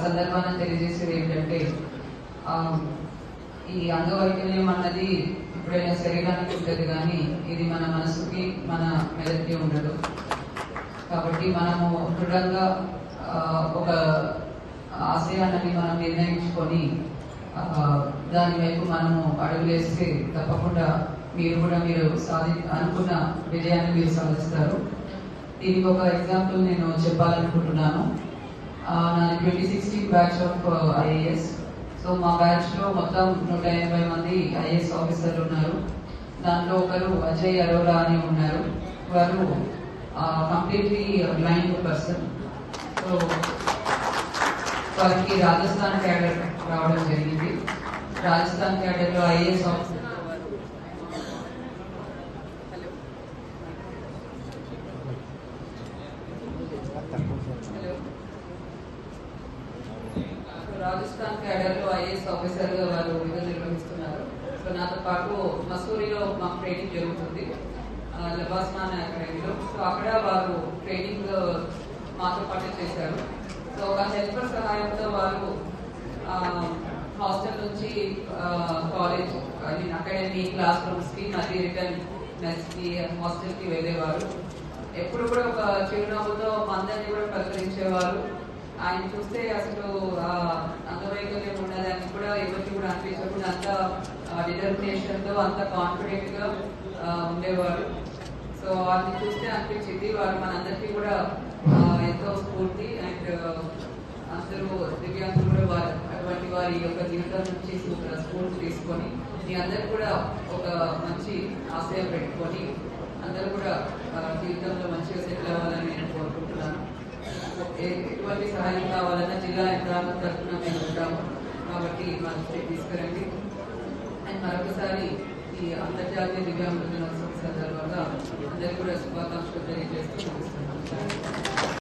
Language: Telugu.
సందర్భాన్ని తెలియజేసేది ఏంటంటే ఈ అంగవైకల్యం అన్నది ఎప్పుడైనా శరీరానికి ఉంటుంది కానీ ఇది మన మనసుకి మన మెదడుకి ఉండదు. కాబట్టి మనము దృఢంగా ఒక ఆశయాన్ని మనం నిర్ణయించుకొని దాని వైపు మనము అడుగులేస్తే తప్పకుండా మీరు అనుకున్న విజయాన్ని మీరు సాధిస్తారు. దీనికి ఒక ఎగ్జాంపుల్ నేను చెప్పాలనుకుంటున్నాను. నాది 2016 బ్యాచ్ ఆఫ్ ఐఏఎస్. సో మా బ్యాచ్ లో మొత్తం 180 మంది ఐఏఎస్ ఆఫీసర్లు ఉన్నారు. దాంట్లో ఒకరు అజయ్ అరోరా అని ఉన్నారు. వారు కంప్లీట్లీ బ్లైండ్ పర్సన్. సో వారికి రాజస్థాన్ క్యాడర్ రావడం జరిగింది. రాజస్థాన్ క్యాడర్ లో ఐఏఎస్ ఆఫీసర్ రాజస్థాన్ క్యాడర్ లో ఐఏఎస్ ఆఫీసర్ గా వారు విధులు నిర్వహిస్తున్నారు. సో నాతో పాటు మసూరిలో మాకు ట్రైనింగ్ జరుగుతుంది, లబాస్మాన్ అకాడమీలో. సో అక్కడ వారు ట్రైనింగ్ మాతో పాటు చేశారు. సో ఒక హెల్పర్ సహాయంతో వారు హాస్టల్ నుంచి కాలేజ్ అకాడమీ క్లాస్ రూమ్స్ కి మళ్ళీ రిటర్న్ మెస్ కి హాస్టల్ కి వెళ్ళేవారు. ఎప్పుడు కూడా ఒక చిరునవ్వుతో అందరినీ కూడా పలకరించేవారు. ఆయన చూస్తే అసలు అంగవైకల్యం ఉన్నదాన్ని కూడా ఎవరికి కూడా అనిపించకుండా అంత డిటర్మినేషన్ తో అంత కాన్ఫిడెంట్ గా ఉండేవారు. సో వారిని చూస్తే అనిపించింది వారు మనందరికీ కూడా ఎంతో స్ఫూర్తి. అండ్ అందరూ దివ్యాంగులు కూడా అటువంటి వారి యొక్క జీవితం నుంచి స్ఫూర్తి తీసుకొని మీ అందరు కూడా ఒక మంచి ఆశయం పెట్టుకొని అందరూ కూడా జీవితంలో మంచిగా సెటిల్ అవ్వాలని నేను కోరుకుంటున్నాను. ఎటువంటి సహాయం కావాలన్నా జిల్లా యంత్రాంగం తరఫున మేము ఉంటాము కాబట్టి మా దృష్టికి తీసుకురండి. అండ్ మరొకసారి ఈ అంతర్జాతీయ దివ్యాంగుల దినోత్సవం సందర్భంగా అందరికీ కూడా శుభాకాంక్షలు తెలియజేస్తూ